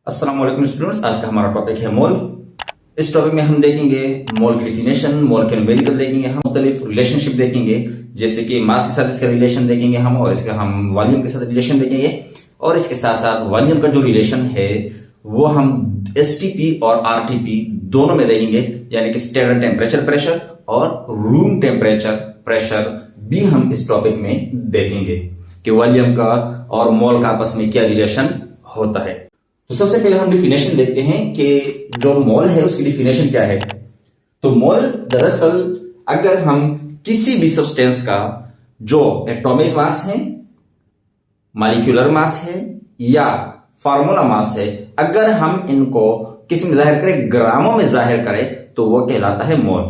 अस्सलाम वालेकुम स्टूडेंट्स, आज का हमारा टॉपिक है मोल। इस टॉपिक में हम देखेंगे मोल की डिफिनेशन, मोल के न्यूमेरिकल देखेंगे, हम मुख्तलिफ रिलेशनशिप देखेंगे जैसे कि मास के साथ इसका रिलेशन देखेंगे हम, और इसका हम वॉल्यूम के साथ रिलेशन देखेंगे, और इसके साथ साथ वॉल्यूम का जो रिलेशन है वो हम एसटीपी और आरटीपी दोनों में देखेंगे, यानी कि स्टैंडर्ड टेम्परेचर प्रेशर और रूम टेम्परेचर प्रेशर भी हम इस टॉपिक में देखेंगे कि वॉल्यूम का और मोल का आपस में क्या रिलेशन होता है। तो सबसे पहले हम डिफिनेशन देखते हैं कि जो मोल है उसकी डिफिनेशन क्या है। तो मोल दरअसल अगर हम किसी भी सब्सटेंस का जो एटॉमिक मास है, मॉलिक्यूलर मास है या फार्मूला मास है, अगर हम इनको किसी में जाहिर करें, ग्रामों में जाहिर करें, तो वो कहलाता है मोल।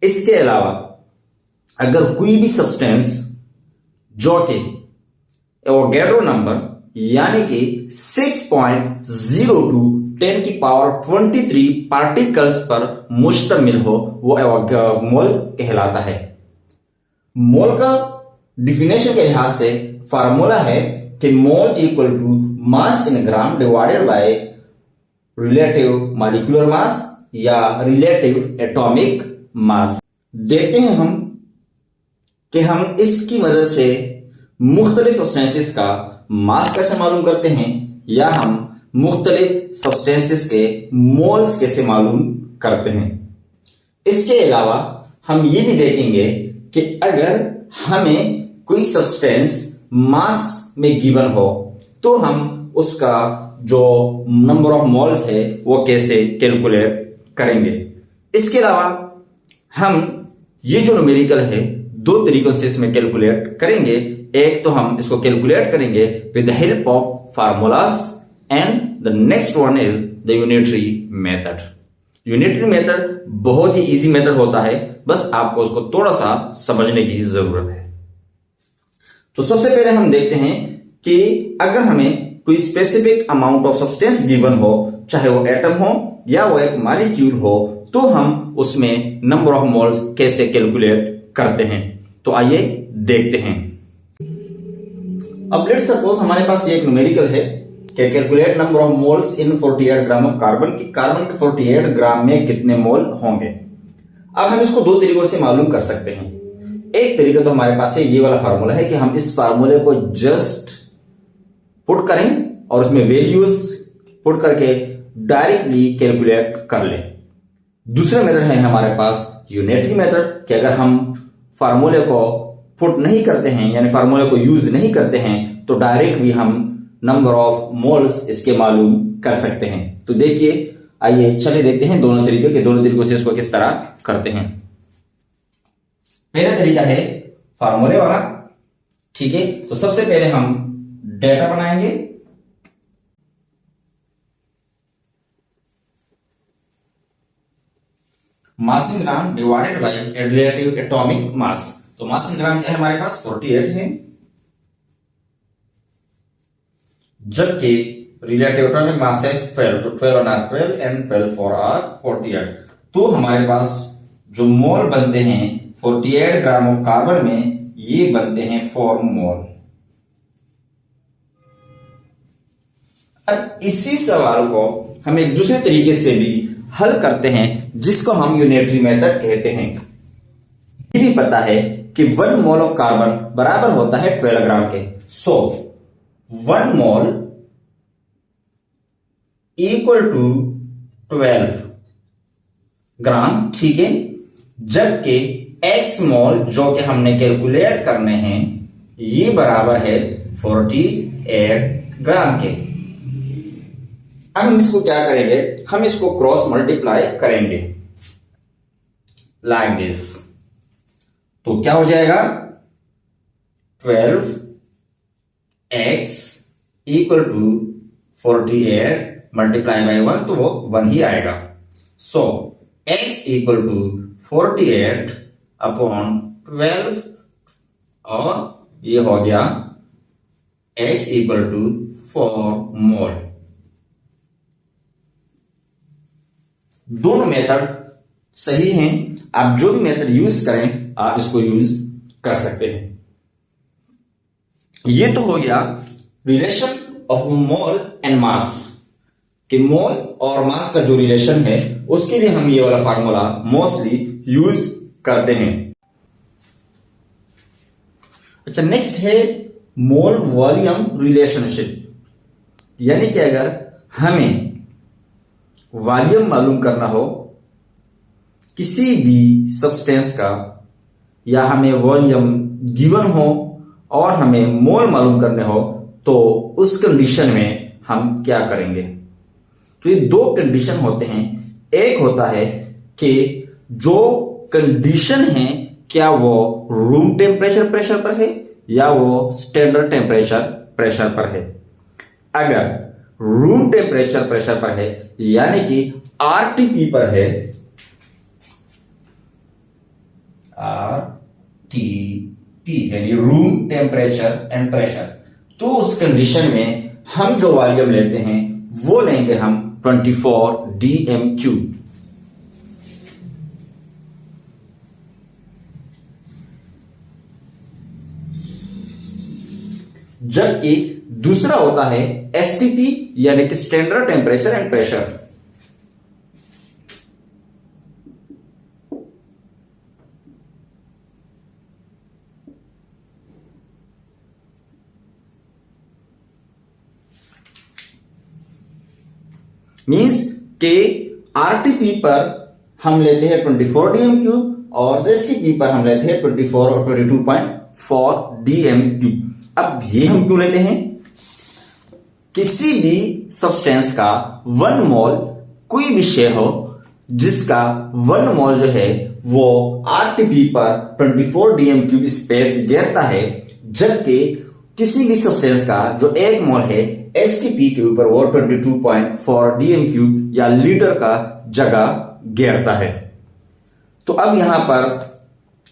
इसके अलावा अगर कोई भी सब्सटेंस जो कि एवोगैड्रो नंबर यानी कि 6.02 10 की पावर 23 पार्टिकल्स पर मुश्तमिल हो, वो मोल कहलाता है। मोल का डिफिनेशन के लिहाज से फार्मूला है कि mole equal to mass in gram divided by relative molecular mass या रिलेटिव एटॉमिक मास। देखते हैं हम कि हम इसकी मदद से मुख्तलिफ सब्सटेंसेस का मास कैसे मालूम करते हैं, या हम मुख्तलिफ सब्सटेंसेस के मोल्स कैसे मालूम करते हैं। इसके अलावा हम ये भी देखेंगे कि अगर हमें कोई सब्सटेंस मास में गिवन हो तो हम उसका जो नंबर ऑफ मोल्स है वो कैसे कैलकुलेट करेंगे। इसके अलावा हम ये जो न्यूमेरिकल है दो तरीकों से इसमें कैलकुलेट करेंगे। एक तो हम इसको कैलकुलेट करेंगे with the help of formulas, and the next one is the unitary method. Unitary method बहुत ही इजी मेथड होता है, बस आपको उसको थोड़ा सा समझने की जरूरत है। तो सबसे पहले हम देखते हैं कि अगर हमें कोई specific amount of substance given हो, चाहे वो एटम हो या वो एक मॉलिक्यूल हो, तो हम उसमें नंबर ऑफ मोल्स कैसे कैलकुलेट करते हैं। तो आइए देखते हैं। अब लेट्स सपोज हमारे पास ये एक न्यूमेरिकल है कि calculate number of moles in 48 gram of carbon, की कार्बन के 48 ग्राम में कितने मोल होंगे। अब हम इसको दो तरीकों से मालूम कर सकते हैं। एक तरीका तो हमारे पास है, ये वाला फार्मूला है कि हम इस फार्मूले को जस्ट पुट करें और उसमें वैल्यूज पुट करके डायरेक्टली कैलकुलेट कर लें। दूसरा मेथड है हमारे पास यूनिटरी मेथड कि अगर हम फार्मूले को पुट नहीं करते हैं, यानी फार्मूले को यूज नहीं करते हैं, तो डायरेक्ट भी हम नंबर ऑफ मोल्स इसके मालूम कर सकते हैं। तो देखिए, आइए चलिए देखते हैं दोनों तरीके के, दोनों तरीकों से इसको किस तरह करते हैं। पहला तरीका है फार्मूले वाला, ठीक है। तो सबसे पहले हम डेटा बनाएंगे। Mass in gram divided by relative atomic mass. तो मास इन ग्राम क्या है हमारे पास 48 है, जबकि रिलेटिव एटॉमिक मास है 12 on R12 and 12 for R48। तो हमारे पास जो मोल बनते हैं 48 ग्राम ऑफ कार्बन में, ये बनते हैं 4 मोल। अब इसी सवाल को हम एक दूसरे तरीके से भी हल करते हैं, जिसको हम यूनिटरी मेथड कहते हैं। ये भी पता है कि 1 मोल ऑफ कार्बन बराबर होता है 12 ग्राम के। सो 1 मोल इक्वल टू 12 ग्राम, ठीक है। जबकि x मोल जो कि हमने कैलकुलेट करने हैं, ये बराबर है 48 ग्राम के। अब हम इसको क्या करेंगे, हम इसको क्रॉस मल्टीप्लाई करेंगे लाइक दिस। तो क्या हो जाएगा 12x equal to 48 multiply by 1, तो वो 1 ही आएगा। सो x इक्वल टू 48 अपॉन 12, और ये हो गया x इक्वल टू 4 मोल। दोनों मेथड सही हैं, आप जो भी मेथड यूज करें आप इसको यूज कर सकते हैं। ये तो हो गया relation of mole and mass. कि मोल और मास का जो रिलेशन है उसके लिए हम ये वाला फार्मूला मोस्टली यूज करते हैं। अच्छा, नेक्स्ट है मोल वॉल्यूम रिलेशनशिप। यानी कि अगर हमें वॉल्यूम मालूम करना हो किसी भी सब्सटेंस का, या हमें वॉल्यूम गिवन हो और हमें मोल मालूम करने हो, तो उस कंडीशन में हम क्या करेंगे? तो ये दो कंडीशन होते हैं। एक होता है कि जो कंडीशन है क्या वो रूम टेम्परेचर प्रेशर पर है या वो स्टैंडर्ड टेम्परेचर प्रेशर पर है। अगर रूम टेम्परेचर प्रेशर पर है यानी कि आरटीपी पर है, आरटीपी यानी रूम टेम्परेचर एंड प्रेशर, तो उस कंडीशन में हम जो वॉल्यूम लेते हैं वो लेंगे हम 24 dm³। जबकि दूसरा होता है एसटीपी यानी कि standard temperature and pressure. Means के आरटीपी पर हम लेते हैं 24 dm³ और एसटीपी पर हम लेते हैं 24 और 22.4 dm³। अब ये हम क्यों लेते हैं? किसी भी सब्सटेंस का 1 मोल कोई विषय हो जिसका 1 मोल जो है वो आरटीपी पर 24 dm³ स्पेस घेरता है, जबकि किसी भी सब्सटेंस का जो 1 मोल है एसटीपी के ऊपर वो 22.4 dm³ या लीटर का जगह घेरता है। तो अब यहां पर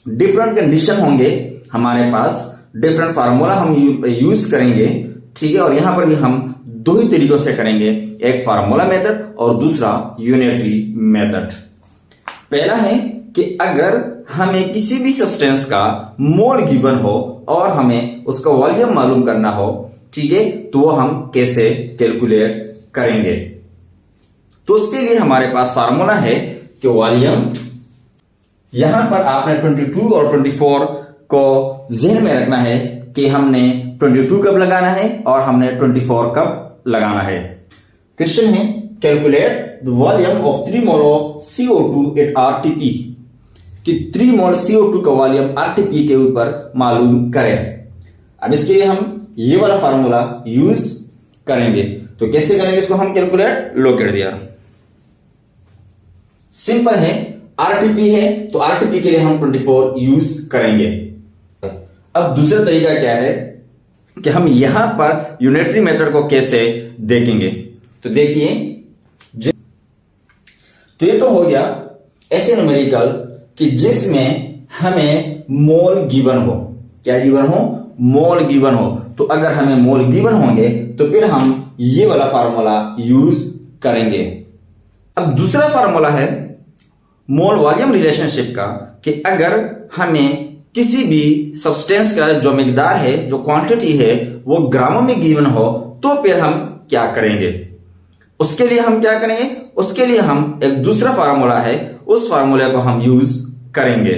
डिफरेंट कंडीशन होंगे हमारे पास, डिफरेंट फार्मूला हम यूज करेंगे, ठीक है। और यहां पर भी हम दो ही तरीकों से करेंगे, एक फार्मूला मेथड और दूसरा यूनिटरी मेथड। पहला है कि अगर हमें किसी भी सब्सटेंस का मोल गिवन हो और हमें उसका वॉल्यूम मालूम करना हो, ठीक है, तो वो हम कैसे कैलकुलेट करेंगे? तो उसके लिए हमारे पास फार्मूला है कि वॉल्यूम, यहां पर आपने 22 और 24 को ज़हन में रखना है कि हमने 22 कब लगाना है और हमने 24 कब लगाना है। क्वेश्चन है calculate the volume of 3 mole of CO2 at RTP, कि 3 मोल CO2 का वॉल्यूम आरटीपी के ऊपर मालूम करें। अब इसके लिए हम ये वाला फार्मूला यूज करेंगे। तो कैसे करेंगे इसको हम कैलकुलेट? लोकेट दिया, सिंपल है, आरटीपी है तो आरटीपी के लिए हम 24 यूज करेंगे। अब दूसरा तरीका क्या है कि हम यहां पर यूनिटरी मेथड को कैसे देखेंगे? तो देखिए, तो ये तो हो गया ऐसे न्यूमेरिकल कि जिसमें हमें मोल गिवन हो। क्या गिवन हो? मोल गिवन हो। तो अगर हमें मोल गिवन होंगे तो फिर हम ये वाला फार्मूला यूज करेंगे। अब दूसरा फार्मूला है मोल वॉल्यूम रिलेशनशिप का, कि अगर हमें किसी भी सब्सटेंस का जो मिकदार है, जो क्वांटिटी है, वो ग्रामों में गिवन हो, तो फिर हम क्या करेंगे? उसके लिए हम क्या करेंगे? उसके लिए हम एक दूसरा फार्मूला है, उस फार्मूले को हम यूज करेंगे।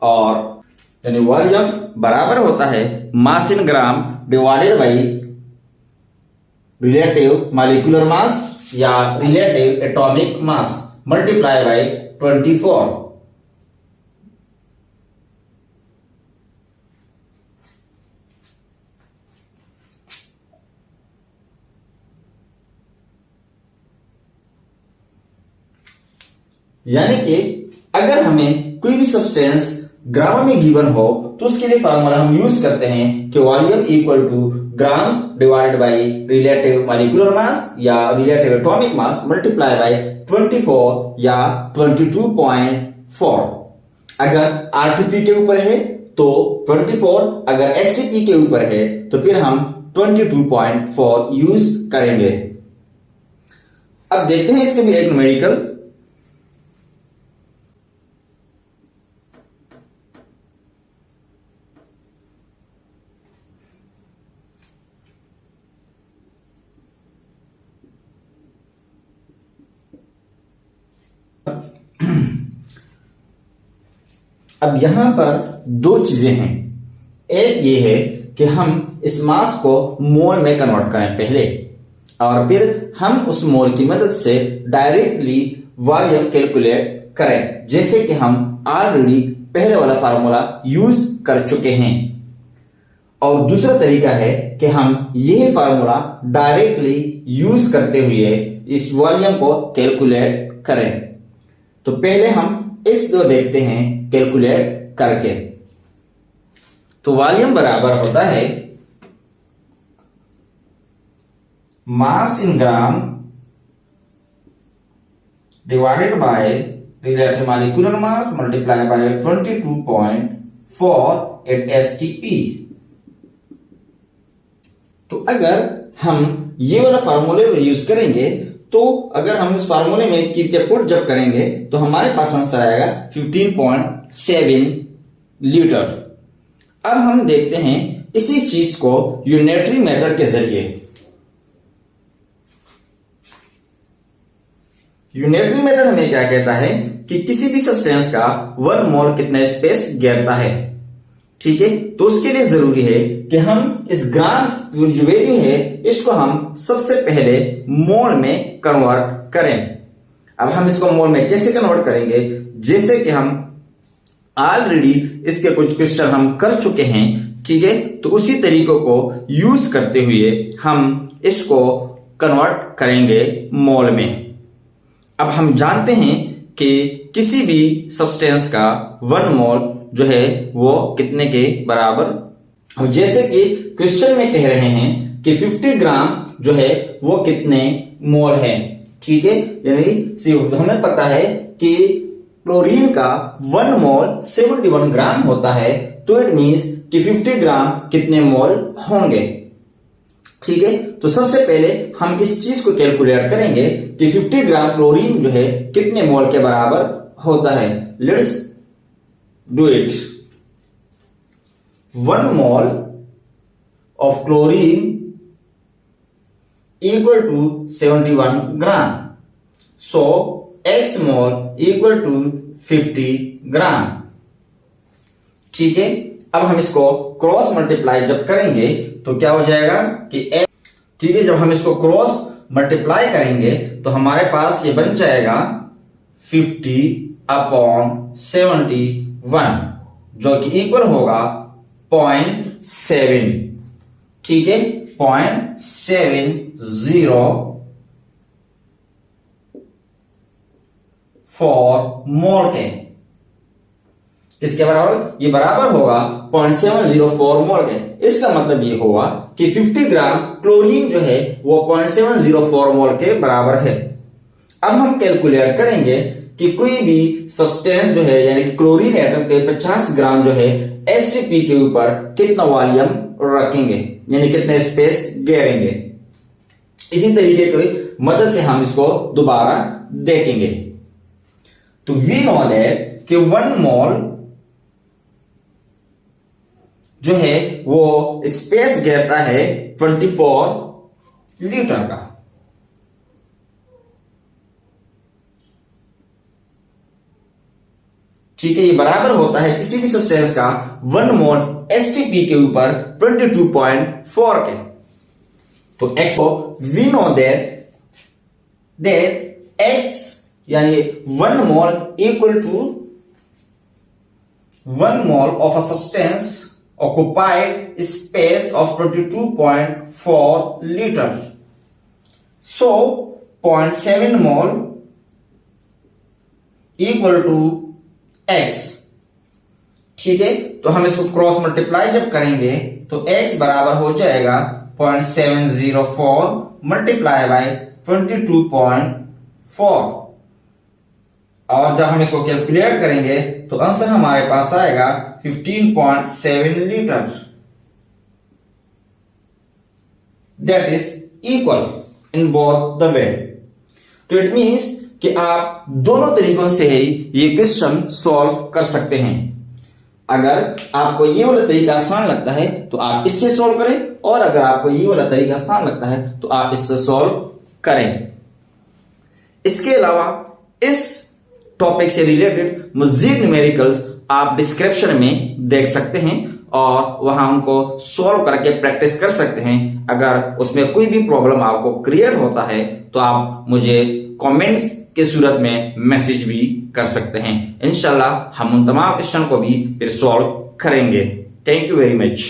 और यानी वॉल्यूम बराबर होता है mass in gram divided by relative molecular mass या relative atomic mass multiply by 24। यानी कि अगर हमें कोई भी सब्सटेंस ग्राम में गिवन हो तो उसके लिए फार्मूला हम यूज करते हैं कि volume equal to gram divided by relative molecular mass या relative atomic mass multiply by 24 या 22.4। अगर आरटीपी के ऊपर है तो 24, अगर एसटीपी के ऊपर है तो फिर हम 22.4 यूज करेंगे। अब देखते हैं इसके भी एक न्यूमेरिकल। अब यहां पर दो चीजें हैं। एक ये है कि हम इस मास को मोल में कन्वर्ट करें पहले, और फिर हम उस मोल की मदद से डायरेक्टली वॉल्यूम कैलकुलेट करें, जैसे कि हम ऑलरेडी पहले वाला फार्मूला यूज कर चुके हैं। और दूसरा तरीका है कि हम यही फार्मूला डायरेक्टली यूज करते हुए इस वॉल्यूम को कैलकुलेट करें। तो पहले हम इस दो देखते हैं कैलकुलेट करके। तो वॉल्यूम बराबर होता है mass in gram divided by relative molecular mass multiply by 22.4 at STP। तो अगर हम ये वाला फार्मूले यूज करेंगे, तो अगर हम इस फार्मूले में की पुट जब करेंगे तो हमारे पास आंसर आएगा 15.7 लीटर। अब हम देखते हैं इसी चीज को यूनिटरी मेथड के जरिए। यूनिटरी मेथड हमें क्या कहता है कि किसी भी सब्सटेंस का 1 मोल कितना स्पेस घेरता है, ठीक है। तो उसके लिए जरूरी है कि हम इस ग्राम जो वैल्यू है इसको हम सबसे पहले मोल में कन्वर्ट करें। अब हम इसको मोल में कैसे कन्वर्ट करेंगे, जैसे कि हम ऑलरेडी इसके कुछ क्वेश्चन हम कर चुके हैं, ठीक है। तो उसी तरीकों को यूज करते हुए हम इसको कन्वर्ट करेंगे मोल में। अब हम जानते हैं कि किसी भी सब्सटेंस का 1 मोल जो है वो कितने के बराबर। अब जैसे कि क्वेश्चन में कह रहे हैं कि 50 ग्राम जो है वो कितने मोल है, ठीक है। यानी हमें पता है कि क्लोरीन का 1 मोल 71 ग्राम होता है, तो इट मींस कि 50 ग्राम कितने मोल होंगे, ठीक है। तो सबसे पहले हम इस चीज को कैलकुलेट करेंगे कि 50 ग्राम क्लोरीन जो है कितने मोल के बराबर होता है। Let's do it. 1 mole of chlorine equal to 71 gram, so X mole equal to 50 gram, ठीक है। अब हम इसको क्रॉस मल्टीप्लाई जब करेंगे तो क्या हो जाएगा कि X, ठीक है। जब हम इसको क्रॉस मल्टीप्लाई करेंगे तो हमारे पास ये बन जाएगा 50/71, जो कि इक्वल होगा 0.7, ठीक है। 0.704 मोल के इसके बराबर, ये बराबर होगा 0.704 मोल के। इसका मतलब ये होगा कि 50 ग्राम क्लोरीन जो है वो 0.704 मोल के बराबर है। अब हम कैलकुलेट करेंगे कि कोई भी सब्सटेंस जो है यानी कि क्लोरीन एटम के 50 ग्राम जो है STP के ऊपर कितना वॉल्यूम रखेंगे, यानी कितने स्पेस घेरेंगे। इसी तरीके की मदद से हम इसको दोबारा देखेंगे। तो वी नो दैट कि 1 मोल जो है वो स्पेस घेरता है 24 लीटर का, ठीक है। ये बराबर होता है किसी भी सब्सटेंस का 1 मोल STP के ऊपर 22.4 के। तो X को वी नो दैट X यानी 1 mole equal to 1 mole of a substance occupied space of 22.4 liter. So 0.7 mole equal to X, ठीक है। तो हम इसको क्रॉस मल्टीप्लाई जब करेंगे तो X बराबर हो जाएगा 0.704 मल्टीप्लाई बाय 22.4, और जब हम इसको कैलकुलेट करेंगे तो आंसर हमारे पास आएगा 15.7 litre. That is equal in both the way. तो इट मींस कि आप दोनों तरीकों से ही ये क्वेश्चन सॉल्व कर सकते हैं। अगर आपको ये वाला तरीका आसान लगता है तो आप इससे सॉल्व करें, और अगर आपको ये वाला तरीका आसान लगता है तो आप इससे सॉल्व करें। इसके अलावा इस टॉपिक से रिलेटेड मजीद न्यूमेरिकल्स आप डिस्क्रिप्शन में देख सकते हैं और वहां उनको सॉल्व करके प्रैक्टिस कर सकते हैं। अगर उसमें कोई भी प्रॉब्लम आपको क्रिएट होता है तो आप मुझे कमेंट्स के सूरत में मैसेज भी कर सकते हैं। इंशाल्लाह हम उन तमाम क्वेश्चन को भी फिर सॉल्व करेंगे। Thank you very much.